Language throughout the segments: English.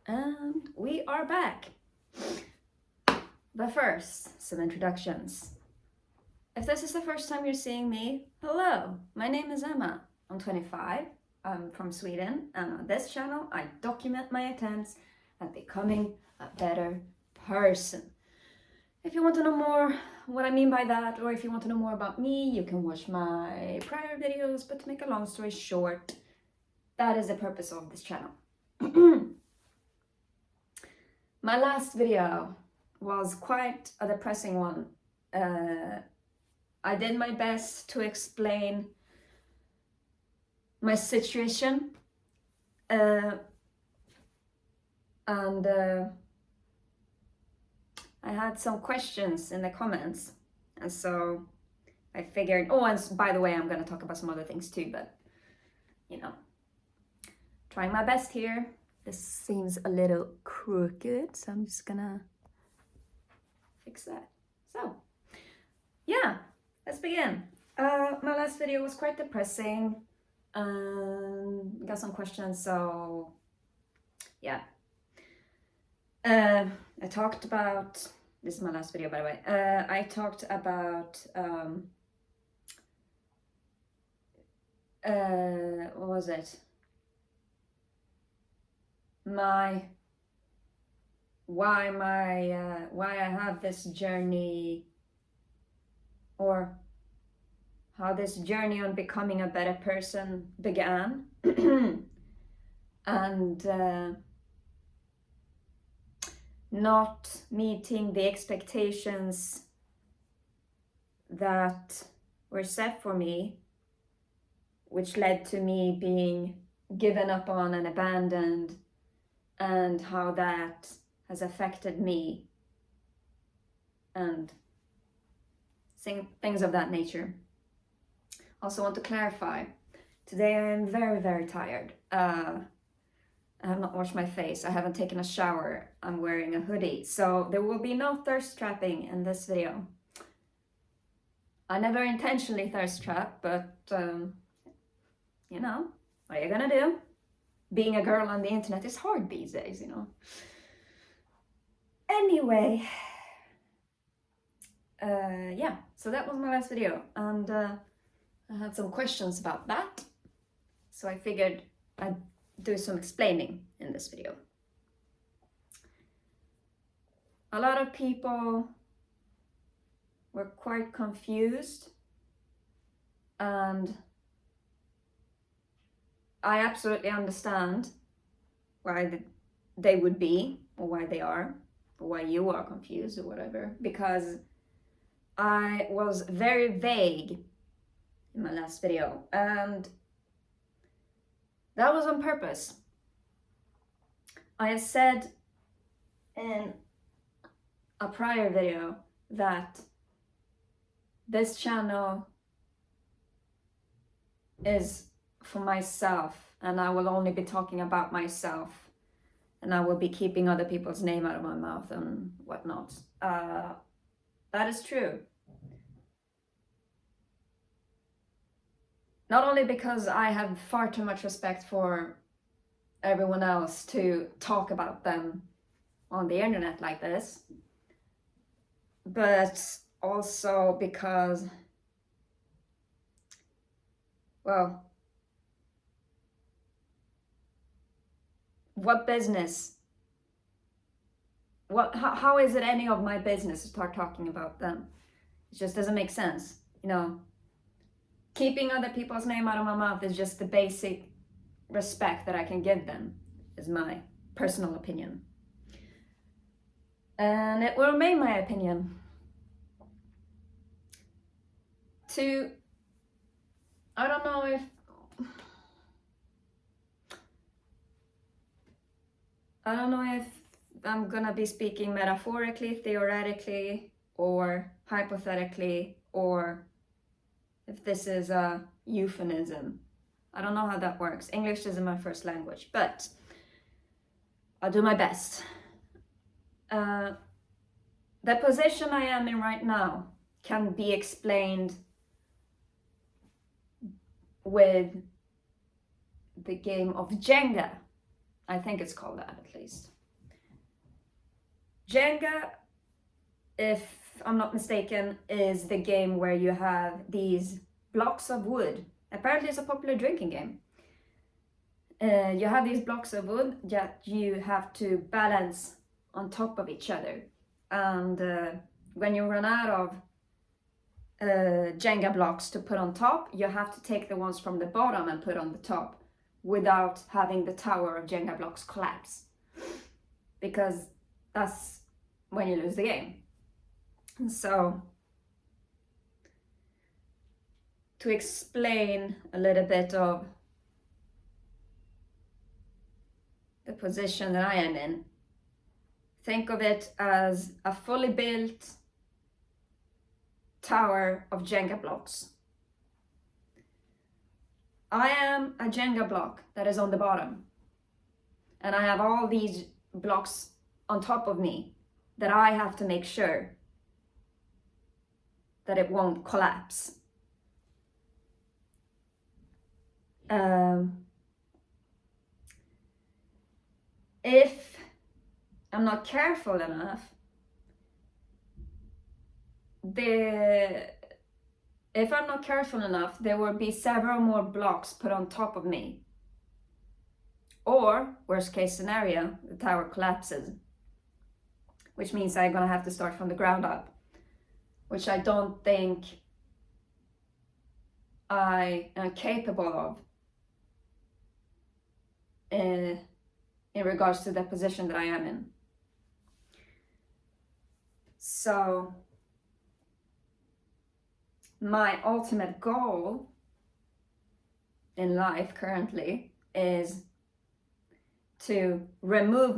And we are back. But first, some introductions. If this is the first time you're seeing me, hello, my name is Emma. I'm 25, I'm from Sweden, and on this channel I document my attempts at becoming a better person. If you want to know more what I mean by that, or if you want to know more about me, you can watch my prior videos, but to make a long story short, that is the purpose of this channel. My last video was quite a depressing one. I did my best to explain my situation, and I had some questions in the comments, and so I figured, oh, and by the way, I'm going to talk about some other things too, but you know, trying my best here. This seems a little crooked, so I'm just gonna fix that. So, yeah, let's begin. My last video was quite depressing. Got some questions, so yeah. I talked about, this is my last video by the way, I talked about, what was it? Why I have this journey, or how this journey on becoming a better person began. And not meeting the expectations that were set for me, which led to me being given up on and abandoned, and how that has affected me, and things of that nature. Also want to clarify, today I am very, very tired. I have not washed my face, I haven't taken a shower, I'm wearing a hoodie, so there will be no thirst trapping in this video. I never intentionally thirst trap, but you know, what are you gonna do? Being a girl on the internet is hard these days, you know. Anyway, yeah, so that was my last video, and I had some questions about that, so I figured I'd do some explaining in this video. A lot of people were quite confused, and I absolutely understand why they would be, or why they are, or why you are confused or whatever, because I was very vague in my last video, and that was on purpose. I have said in a prior video that this channel is for myself, and I will only be talking about myself, and I will be keeping other people's name out of my mouth and whatnot. That is true. Not only because I have far too much respect for everyone else to talk about them on the internet like this, but also because, well, what business? How is it any of my business to start talking about them? It just doesn't make sense, you know. Keeping other people's name out of my mouth is just the basic respect that I can give them, is my personal opinion. And it will remain my opinion. I don't know if I'm gonna be speaking metaphorically, theoretically, or hypothetically, or if this is a euphemism. I don't know how that works. English isn't my first language, but I'll do my best. The position I am in right now can be explained with the game of Jenga. I think it's called that at least. Jenga, if I'm not mistaken, is the game where you have these blocks of wood. Apparently it's a popular drinking game. You have these blocks of wood that you have to balance on top of each other. And when you run out of Jenga blocks to put on top, you have to take the ones from the bottom and put on the top without having the tower of Jenga blocks collapse. Because that's when you lose the game. And so, to explain a little bit of the position that I am in, think of it as a fully built tower of Jenga blocks. I am a Jenga block that is on the bottom, and I have all these blocks on top of me that I have to make sure that it won't collapse. If I'm not careful enough, there will be several more blocks put on top of me. Or, worst case scenario, the tower collapses, which means I'm gonna have to start from the ground up, which I don't think I am capable of in regards to the position that I am in. So, my ultimate goal in life currently is to remove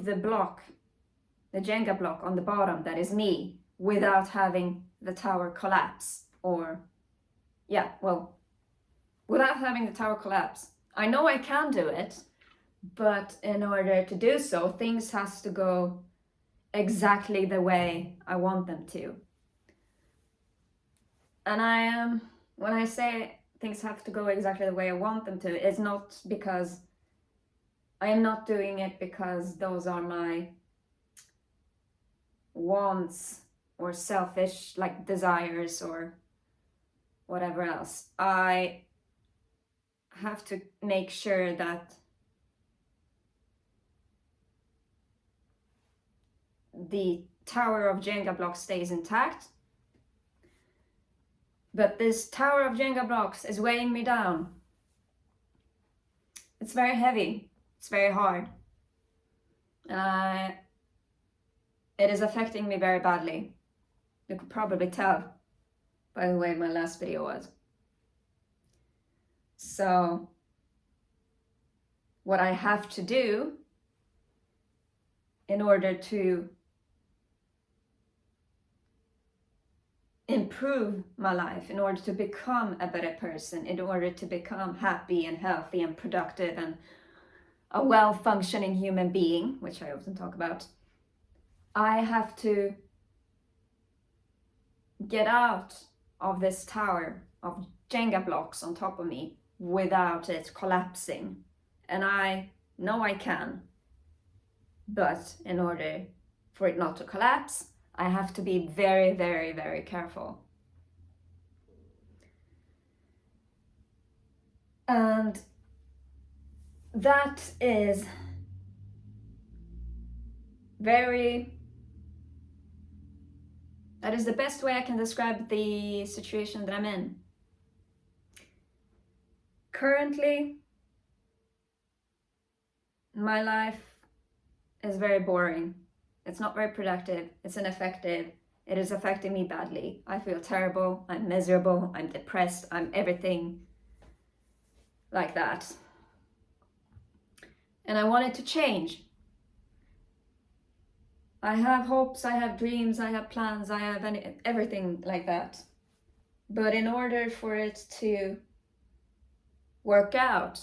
the block, the Jenga block on the bottom that is me, without having the tower collapse. Without having the tower collapse. I know I can do it, but in order to do so, things has to go exactly the way I want them to. And when I say things have to go exactly the way I want them to, it's not because I am not doing it because those are my wants or selfish desires or whatever else. I have to make sure that the tower of Jenga blocks stays intact. But this tower of Jenga blocks is weighing me down. It's very heavy. It's very hard. And it is affecting me very badly. You could probably tell by the way my last video was. So, what I have to do in order to improve my life, in order to become a better person, in order to become happy and healthy and productive and a well-functioning human being, which I often talk about, I have to get out of this tower of Jenga blocks on top of me without it collapsing. And I know I can, but in order for it not to collapse, I have to be very, very, very careful. And that is the best way I can describe the situation that I'm in. Currently, my life is very boring. It's not very productive. It's ineffective. It is affecting me badly. I feel terrible. I'm miserable. I'm depressed. I'm everything like that. And I want it to change. I have hopes, I have dreams, I have plans, I have everything like that. But in order for it to work out,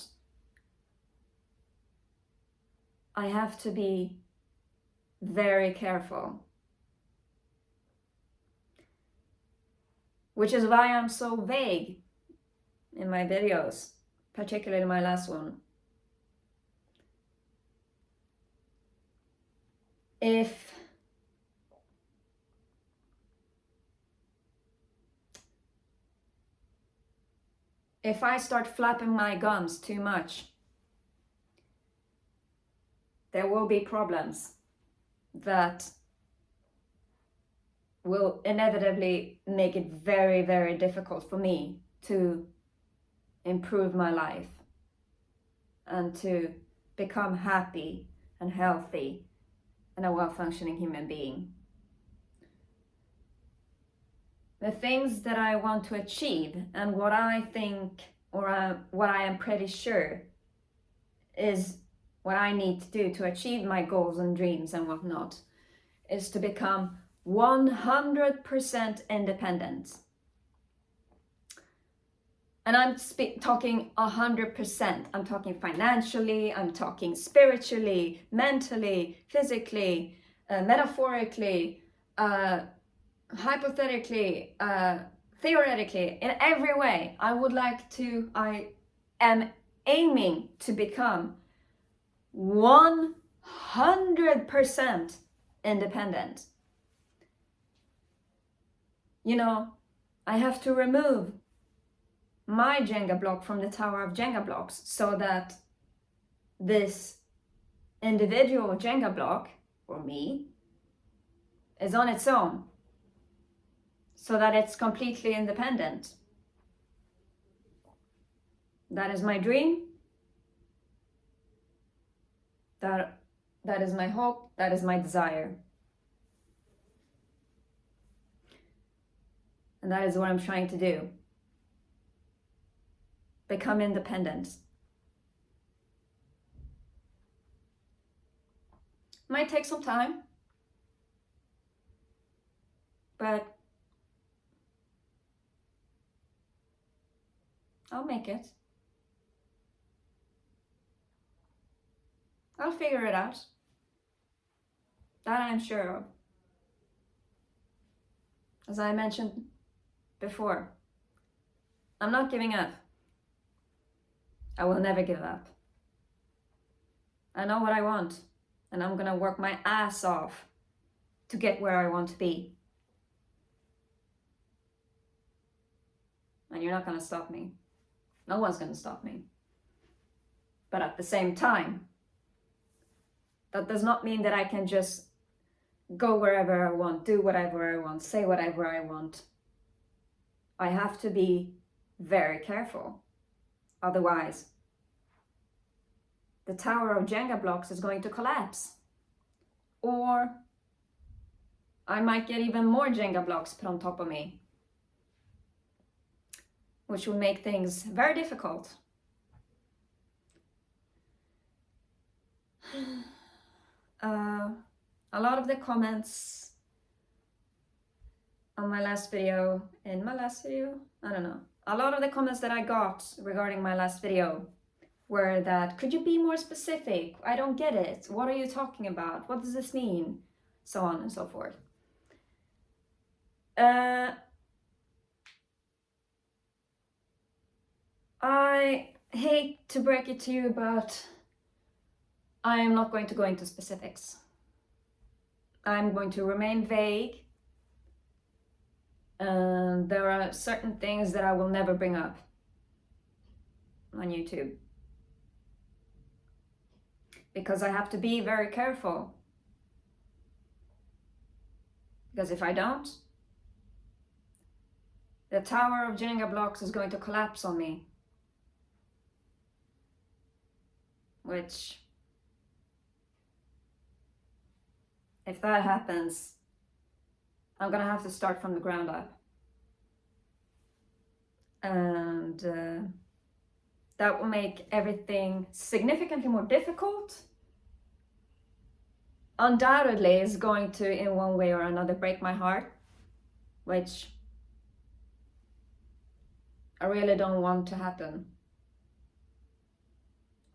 I have to be very careful. Which is why I'm so vague in my videos. particularly my last one. If I start flapping my gums too much, there will be problems that will inevitably make it very, very difficult for me to improve my life and to become happy and healthy and a well-functioning human being. The things that I want to achieve and what I think, or what I am pretty sure is what I need to do to achieve my goals and dreams and whatnot, is to become 100% independent. And I'm talking 100%. I'm talking financially, I'm talking spiritually, mentally, physically, metaphorically, hypothetically, theoretically, in every way. I am aiming to become 100% independent. You know, I have to remove my Jenga block from the tower of Jenga blocks so that this individual Jenga block, for me, is on its own, so that it's completely independent. That is my dream. That is my hope. That is my desire. And that is what I'm trying to do. Become independent. Might take some time, but I'll make it. I'll figure it out. That I'm sure of. As I mentioned before, I'm not giving up. I will never give up. I know what I want, and I'm gonna work my ass off to get where I want to be. And you're not gonna stop me. No one's gonna stop me. But at the same time, that does not mean that I can just go wherever I want, do whatever I want, say whatever I want. I have to be very careful. Otherwise, the tower of Jenga blocks is going to collapse. Or I might get even more Jenga blocks put on top of me, which will make things very difficult. A lot of the comments on my last video, I don't know. A lot of the comments that I got regarding my last video were that, could you be more specific? I don't get it. What are you talking about? What does this mean? So on and so forth. I hate to break it to you, but I am not going to go into specifics. I'm going to remain vague. There are certain things that I will never bring up on YouTube, because I have to be very careful. Because if I don't, the tower of Jenga blocks is going to collapse on me. Which, if that happens, I'm gonna have to start from the ground up. And that will make everything significantly more difficult. Undoubtedly is going to, in one way or another, break my heart, which I really don't want to happen.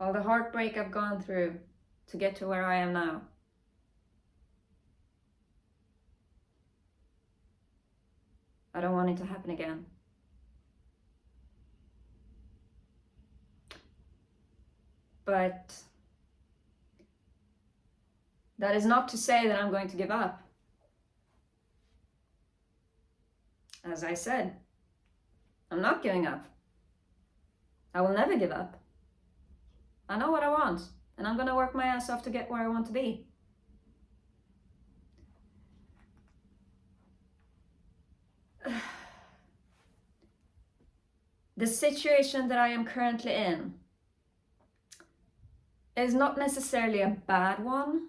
All the heartbreak I've gone through to get to where I am now. I don't want it to happen again. But that is not to say that I'm going to give up. As I said, I'm not giving up. I will never give up. I know what I want, and I'm gonna work my ass off to get where I want to be. The situation that I am currently in is not necessarily a bad one.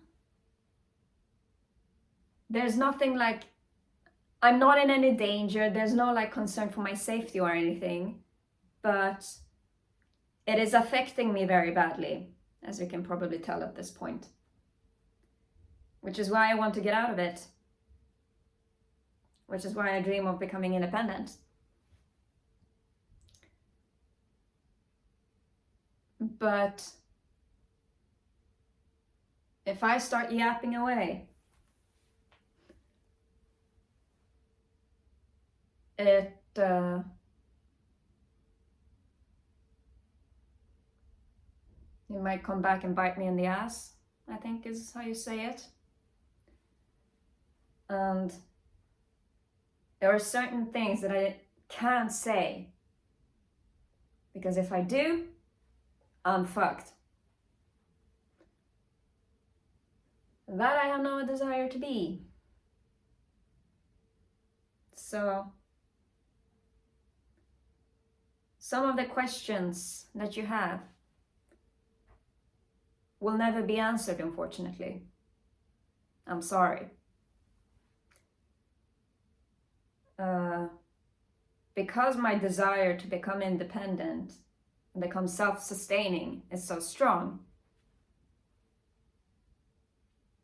There's nothing like, I'm not in any danger, there's no like concern for my safety or anything, but it is affecting me very badly, as you can probably tell at this point. Which is why I want to get out of it. Which is why I dream of becoming independent. But if I start yapping away, it might come back and bite me in the ass, I think is how you say it. And there are certain things that I can't say, because if I do, I'm fucked. That I have no desire to be. So, some of the questions that you have will never be answered, unfortunately. I'm sorry. Because my desire to become independent and become self-sustaining is so strong,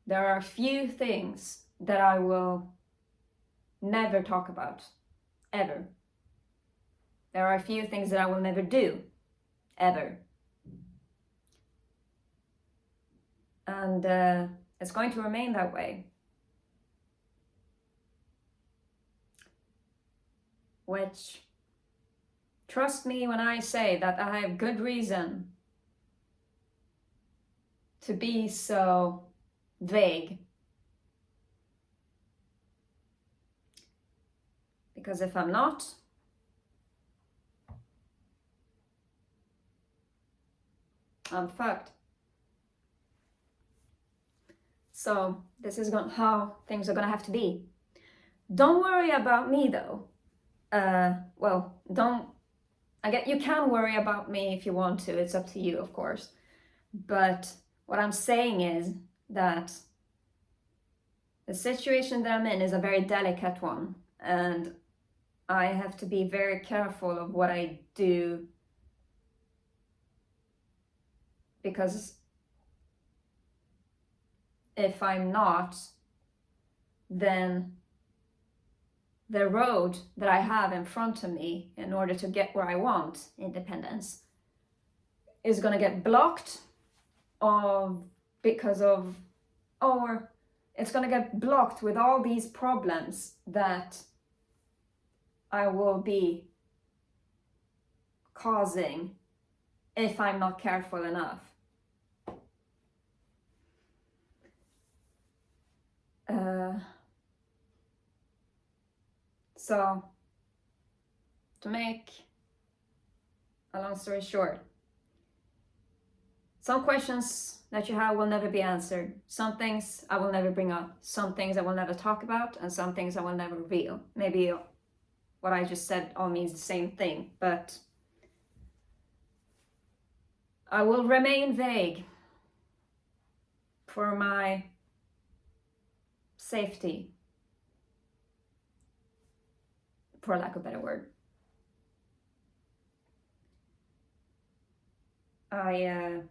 there are a few things that I will never talk about, ever. There are a few things that I will never do, ever. And it's going to remain that way. Which, trust me when I say that I have good reason to be so vague. Because if I'm not, I'm fucked. So this is how things are gonna have to be. Don't worry about me though. You can worry about me if you want to, it's up to you, of course. But what I'm saying is that the situation that I'm in is a very delicate one, and I have to be very careful of what I do, because if I'm not, then the road that I have in front of me in order to get where I want, independence, is gonna get blocked it's gonna get blocked with all these problems that I will be causing if I'm not careful enough. So, to make a long story short, some questions that you have will never be answered. Some things I will never bring up. Some things I will never talk about, and some things I will never reveal. Maybe what I just said all means the same thing, but I will remain vague for my safety, for lack of a better word. I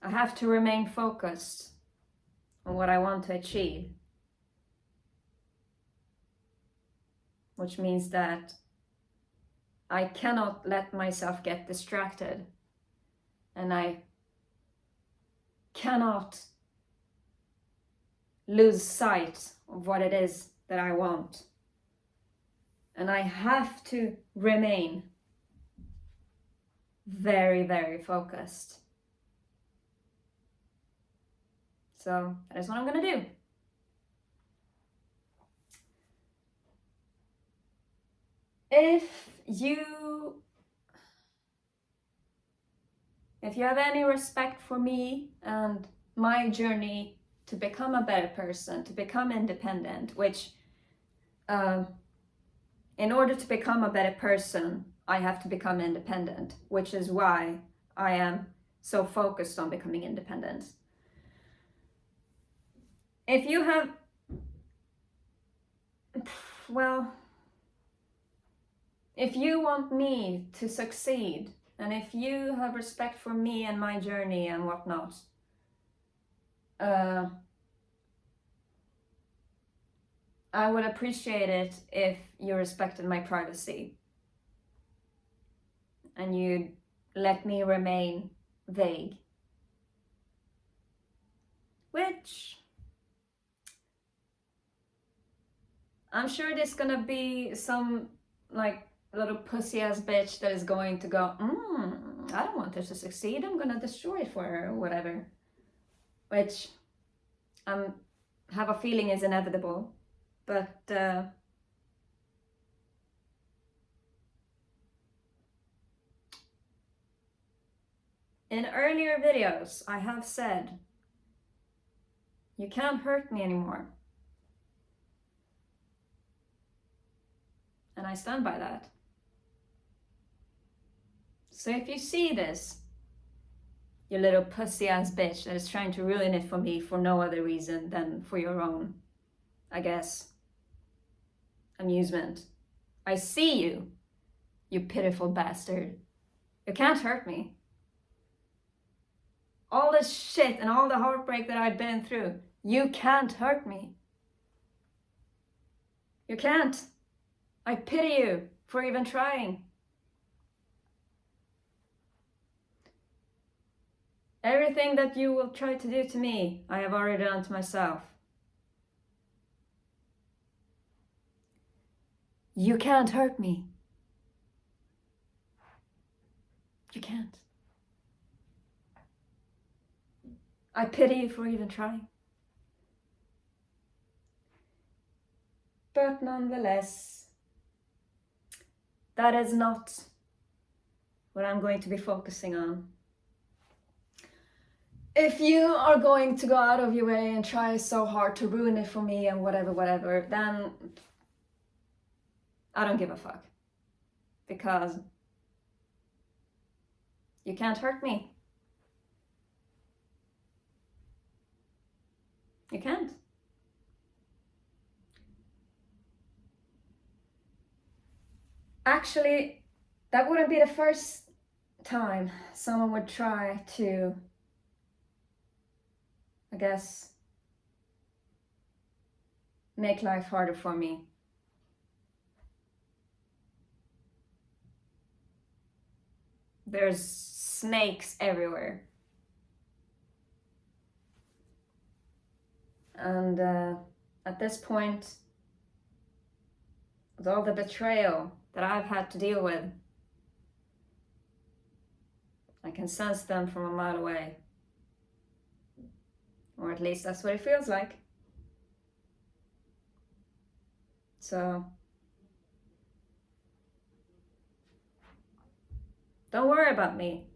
have to remain focused on what I want to achieve, which means that I cannot let myself get distracted, and I cannot lose sight of what it is that I want. And I have to remain very, very focused. So that is what I'm gonna do. If you have any respect for me and my journey to become a better person, to become independent, which in order to become a better person, I have to become independent, which is why I am so focused on becoming independent. If you have, well, if you want me to succeed, and if you have respect for me and my journey and whatnot, I would appreciate it if you respected my privacy and you'd let me remain vague. Which I'm sure there's gonna be some like little pussy ass bitch that is going to go, I don't want her to succeed, I'm gonna destroy it for her or whatever. Which I have a feeling is inevitable. But in earlier videos, I have said, you can't hurt me anymore. And I stand by that. So if you see this, you little pussy ass bitch that is trying to ruin it for me for no other reason than for your own, I guess, amusement. I see you, you pitiful bastard. You can't hurt me. All this shit and all the heartbreak that I've been through, you can't hurt me. You can't. I pity you for even trying. Everything that you will try to do to me, I have already done to myself. You can't hurt me. You can't. I pity you for even trying. But nonetheless, that is not what I'm going to be focusing on. If you are going to go out of your way and try so hard to ruin it for me and whatever, then I don't give a fuck. Because you can't hurt me. You can't. Actually, that wouldn't be the first time someone would try to, I guess, make life harder for me. There's snakes everywhere. And at this point, with all the betrayal that I've had to deal with, I can sense them from a mile away. Or at least that's what it feels like. So, don't worry about me.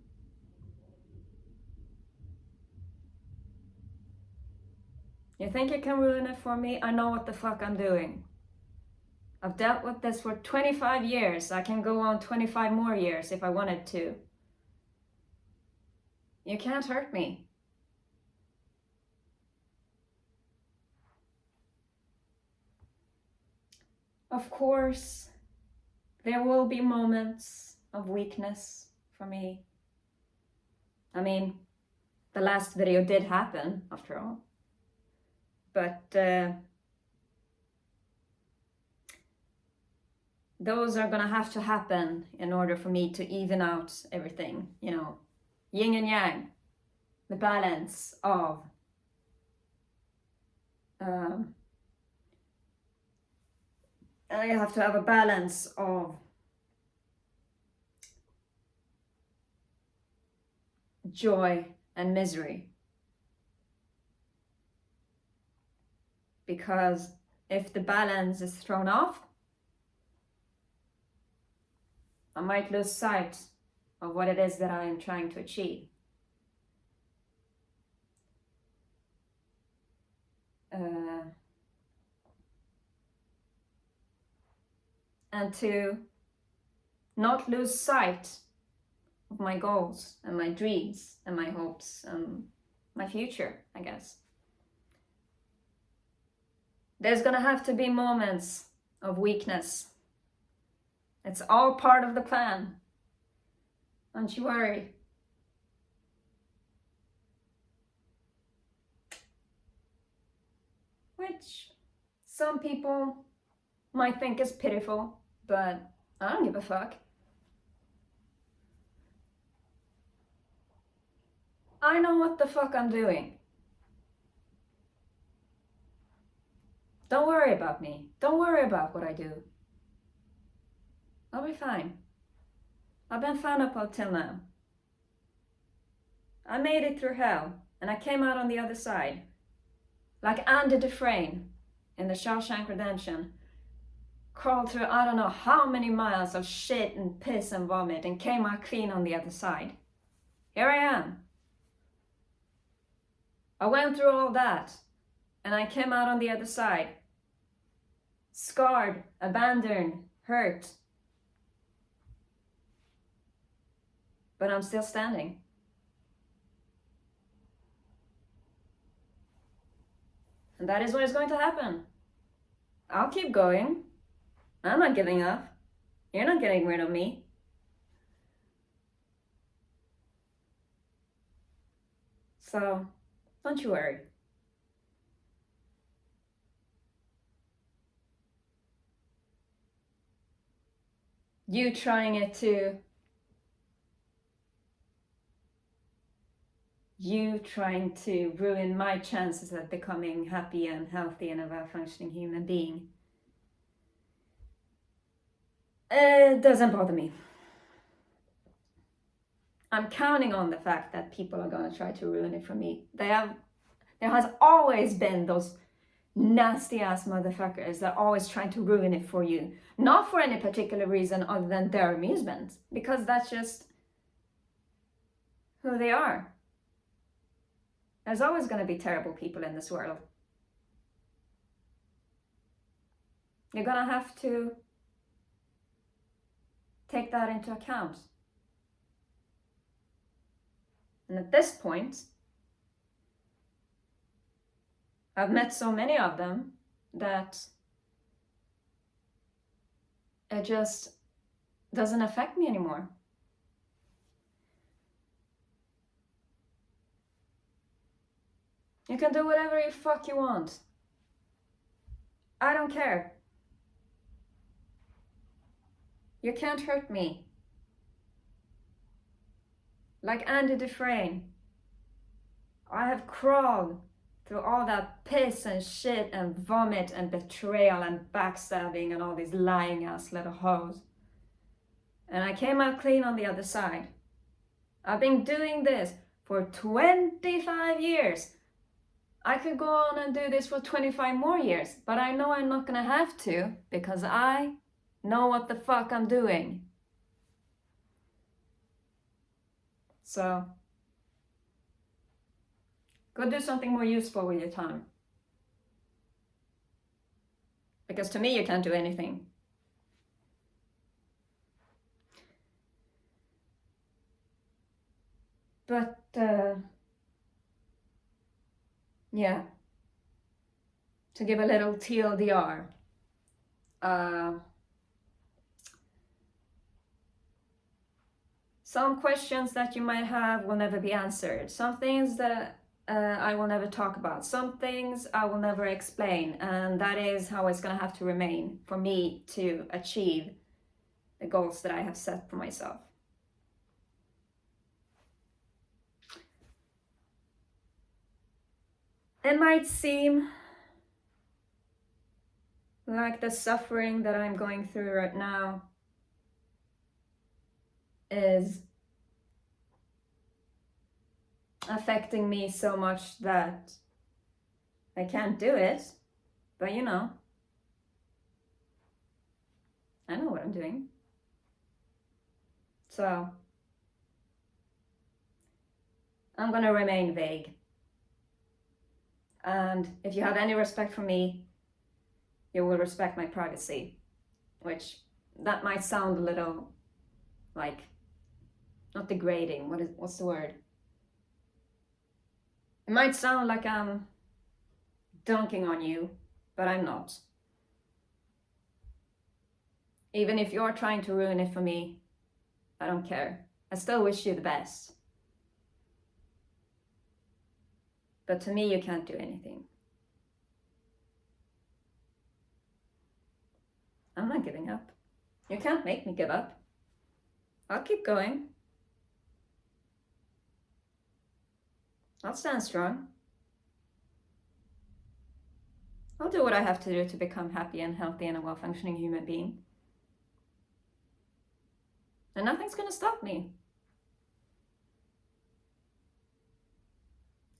You think you can ruin it for me? I know what the fuck I'm doing. I've dealt with this for 25 years. I can go on 25 more years if I wanted to. You can't hurt me. Of course, there will be moments of weakness for me. I mean, the last video did happen, after all. But those are gonna have to happen in order for me to even out everything, you know, yin and yang, the balance of I have to have a balance of joy and misery. Because if the balance is thrown off, I might lose sight of what it is that I am trying to achieve. And to not lose sight of my goals and my dreams and my hopes and my future, I guess. There's gonna have to be moments of weakness. It's all part of the plan. Don't you worry. Which some people might think is pitiful, but I don't give a fuck. I know what the fuck I'm doing. Don't worry about me. Don't worry about what I do. I'll be fine. I've been fine up until now. I made it through hell, and I came out on the other side. Like Andy Dufresne in the Shawshank Redemption. Crawled through I don't know how many miles of shit and piss and vomit and came out clean on the other side. Here I am. I went through all that, and I came out on the other side. Scarred, abandoned, hurt. But I'm still standing. And that is what is going to happen. I'll keep going. I'm not giving up. You're not getting rid of me. So, don't you worry. You trying it too. You trying to ruin my chances at becoming happy and healthy and a well-functioning human being. It doesn't bother me. I'm counting on the fact that people are gonna try to ruin it for me. There has always been those nasty ass motherfuckers that are always trying to ruin it for you. Not for any particular reason other than their amusement, because that's just who they are. There's always gonna be terrible people in this world. You're gonna have to take that into account. And at this point, I've met so many of them that it just doesn't affect me anymore. You can do whatever you fuck you want. I don't care. You can't hurt me. Like Andy Dufresne, I have crawled through all that piss and shit and vomit and betrayal and backstabbing and all these lying ass little hoes. And I came out clean on the other side. I've been doing this for 25 years. I could go on and do this for 25 more years, but I know I'm not gonna have to because I know what the fuck I'm doing. So, go do something more useful with your time. Because to me, you can't do anything. But, yeah. To give a little TLDR. Some questions that you might have will never be answered. Some things that I will never talk about. Some things I will never explain. And that is how it's going to have to remain for me to achieve the goals that I have set for myself. It might seem like the suffering that I'm going through right now is affecting me so much that I can't do it. But you know, I know what I'm doing. So I'm gonna remain vague. And if you have any respect for me, you will respect my privacy. Which, that might sound a little like, not degrading, what's the word? It might sound like I'm dunking on you, but I'm not. Even if you're trying to ruin it for me, I don't care. I still wish you the best. But to me, you can't do anything. I'm not giving up. You can't make me give up. I'll keep going. I'll stand strong. I'll do what I have to do to become happy and healthy and a well-functioning human being. And nothing's gonna stop me.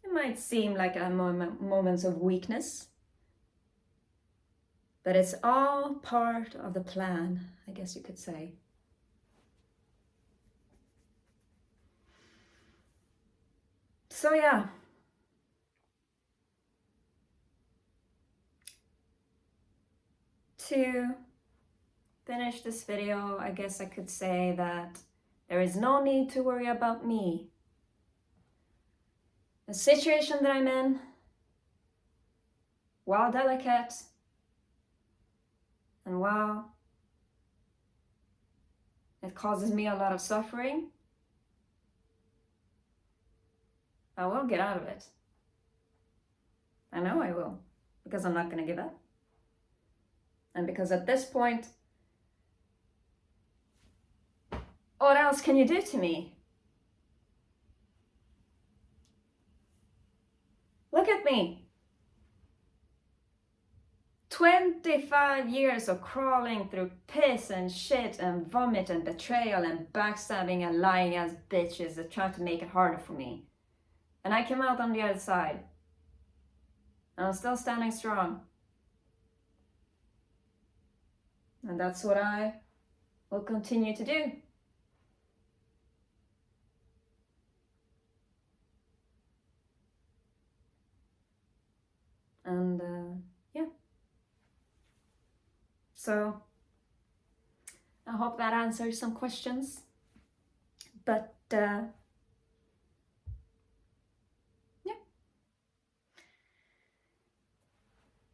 It might seem like a moments of weakness, but it's all part of the plan, I guess you could say. So yeah. To finish this video, I guess I could say that there is no need to worry about me. The situation that I'm in, while delicate, and while it causes me a lot of suffering, I will get out of it. I know I will, because I'm not gonna give up. And because at this point, what else can you do to me? Look at me. 25 years of crawling through piss and shit and vomit and betrayal and backstabbing and lying ass bitches that tried to make it harder for me. And I came out on the other side. And I'm still standing strong. And that's what I will continue to do. And yeah. So I hope that answers some questions. But yeah.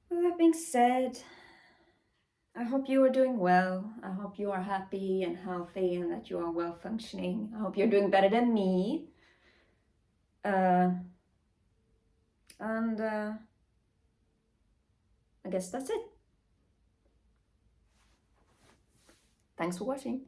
With that being said, I hope you are doing well. I hope you are happy and healthy and that you are well functioning. I hope you're doing better than me. And I guess that's it. Thanks for watching.